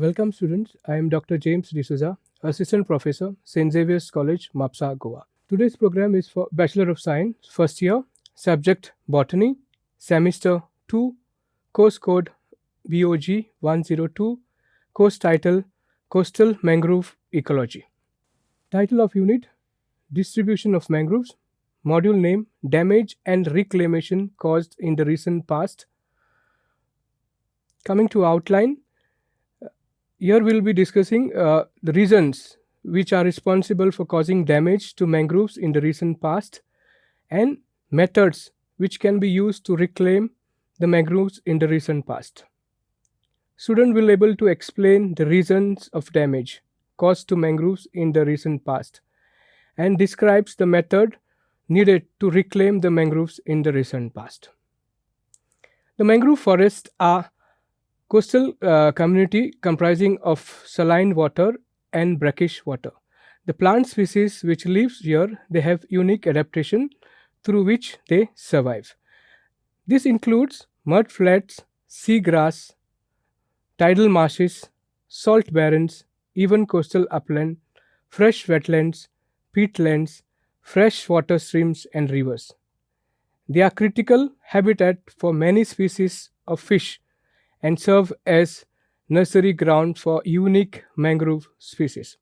Welcome students, I am Dr. James D'Souza, Assistant Professor, St. Xavier's College, Mapsa, Goa. Today's program is for Bachelor of Science, first year, subject Botany, semester 2, course code BOG 102, course title Coastal Mangrove Ecology. Title of unit Distribution of mangroves, module name Damage and reclamation caused in the recent past. Coming to outline, here we will be discussing the reasons which are responsible for causing damage to mangroves in the recent past and methods which can be used to reclaim the mangroves in the recent past. Student will be able to explain the reasons of damage caused to mangroves in the recent past and describes the method needed to reclaim the mangroves in the recent past. The mangrove forests are coastal community comprising of saline water and brackish water. The plant species which lives here, they have unique adaptation through which they survive. This includes mud flats, seagrass, tidal marshes, salt barrens, even coastal upland, fresh wetlands, peatlands, fresh water streams and rivers. They are critical habitat for many species of fish and serve as nursery ground for unique mangrove species.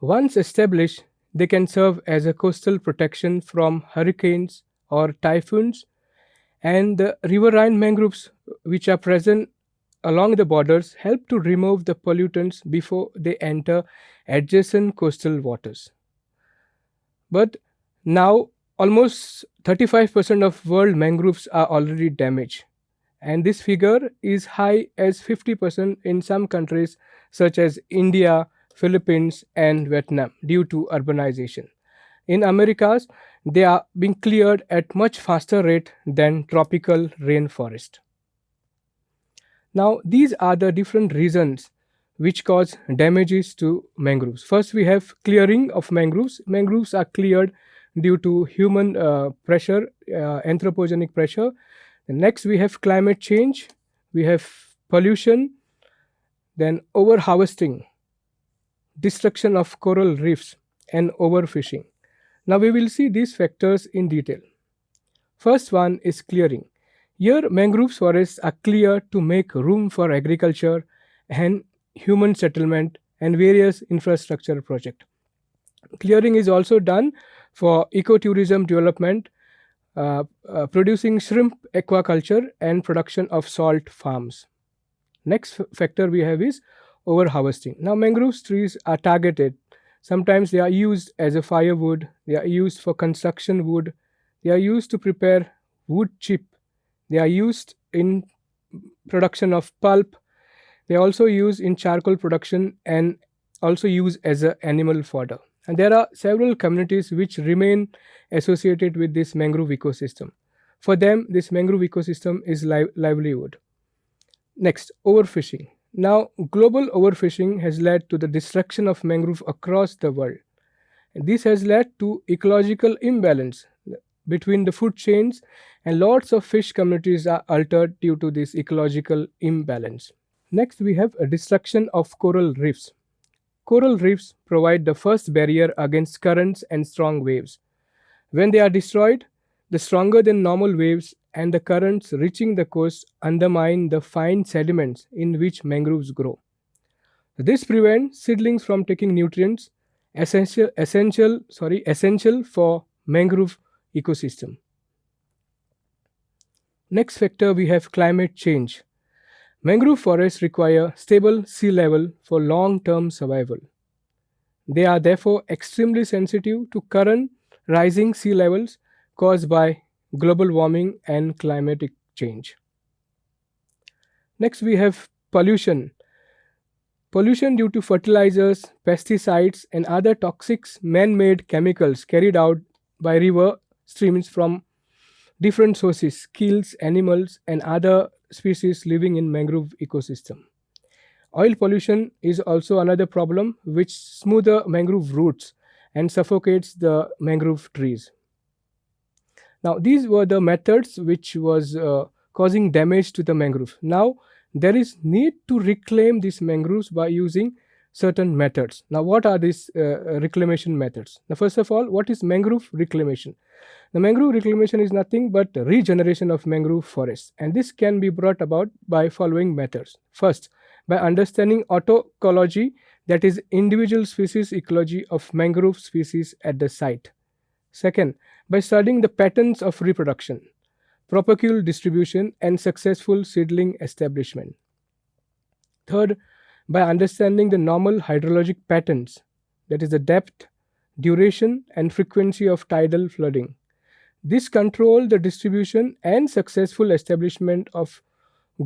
Once established, they can serve as a coastal protection from hurricanes or typhoons, and the riverine mangroves which are present along the borders help to remove the pollutants before they enter adjacent coastal waters. But now almost 35% of world mangroves are already damaged, and this figure is high as 50% in some countries such as India, Philippines and Vietnam due to urbanization. In Americas, they are being cleared at much faster rate than tropical rainforest. Now, these are the different reasons which cause damages to mangroves. First, we have clearing of mangroves. Mangroves are cleared due to human pressure, anthropogenic pressure. Next, we have climate change, we have pollution, then overharvesting, destruction of coral reefs, and overfishing. Now, we will see these factors in detail. First one is clearing. Here, mangrove forests are cleared to make room for agriculture and human settlement and various infrastructure projects. Clearing is also done for ecotourism development, producing shrimp aquaculture and production of salt farms. Next factor we have is overharvesting. Now, mangrove trees are targeted. Sometimes they are used as a firewood, they are used for construction wood, they are used to prepare wood chip, they are used in production of pulp, they are also used in charcoal production and also used as an animal fodder. And there are several communities which remain associated with this mangrove ecosystem. For them, this mangrove ecosystem is livelihood. Next, overfishing. Now, global overfishing has led to the destruction of mangrove across the world. This has led to ecological imbalance between the food chains, and lots of fish communities are altered due to this ecological imbalance. Next, we have a destruction of coral reefs. Coral reefs provide the first barrier against currents and strong waves. When they are destroyed, the stronger than normal waves and the currents reaching the coast undermine the fine sediments in which mangroves grow. This prevents seedlings from taking nutrients essential for mangrove ecosystem. Next factor we have climate change. Mangrove forests require stable sea level for long-term survival. They are therefore extremely sensitive to current rising sea levels caused by global warming and climatic change. Next, we have pollution. Pollution due to fertilizers, pesticides, and other toxic man-made chemicals carried out by river streams from different sources kills animals and other species living in mangrove ecosystem. Oil pollution is also another problem which smoother mangrove roots and suffocates the mangrove trees. Now, these were the methods which was causing damage to the mangrove. Now, there is need to reclaim these mangroves by using certain methods. Now, what are these reclamation methods? Now, first of all, what is mangrove reclamation? The mangrove reclamation is nothing but regeneration of mangrove forests, and this can be brought about by following methods. First, by understanding autoecology, that is individual species ecology of mangrove species at the site. Second, by studying the patterns of reproduction, propagule distribution, and successful seedling establishment. Third, by understanding the normal hydrologic patterns, that is the depth, duration, and frequency of tidal flooding. This control the distribution and successful establishment of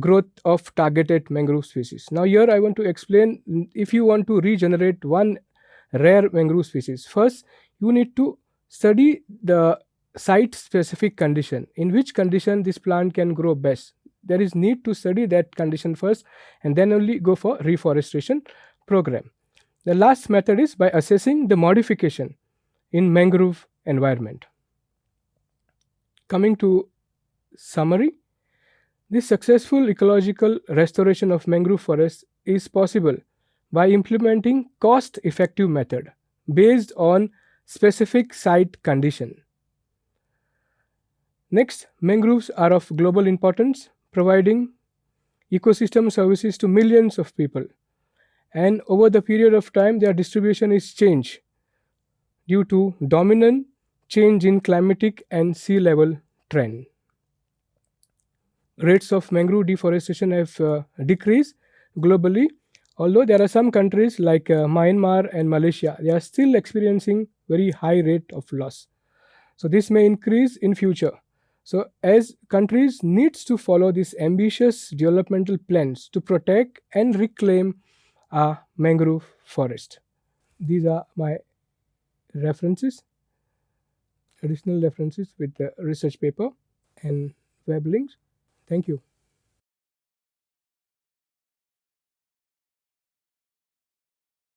growth of targeted mangrove species. Now here I want to explain, if you want to regenerate one rare mangrove species, first you need to study the site specific condition, in which condition this plant can grow best. There is need to study that condition first and then only go for reforestation program. The last method is by assessing the modification in mangrove environment. Coming to summary, this successful ecological restoration of mangrove forests is possible by implementing cost-effective method based on specific site condition. Next, mangroves are of global importance, providing ecosystem services to millions of people. And over the period of time, their distribution is changed due to dominant change in climatic and sea level trend. Rates of mangrove deforestation have decreased globally, although there are some countries like Myanmar and Malaysia, they are still experiencing very high rate of loss. So this may increase in future. So as countries needs to follow these ambitious developmental plans to protect and reclaim a mangrove forest. These are my references, additional references with the research paper and web links. Thank you.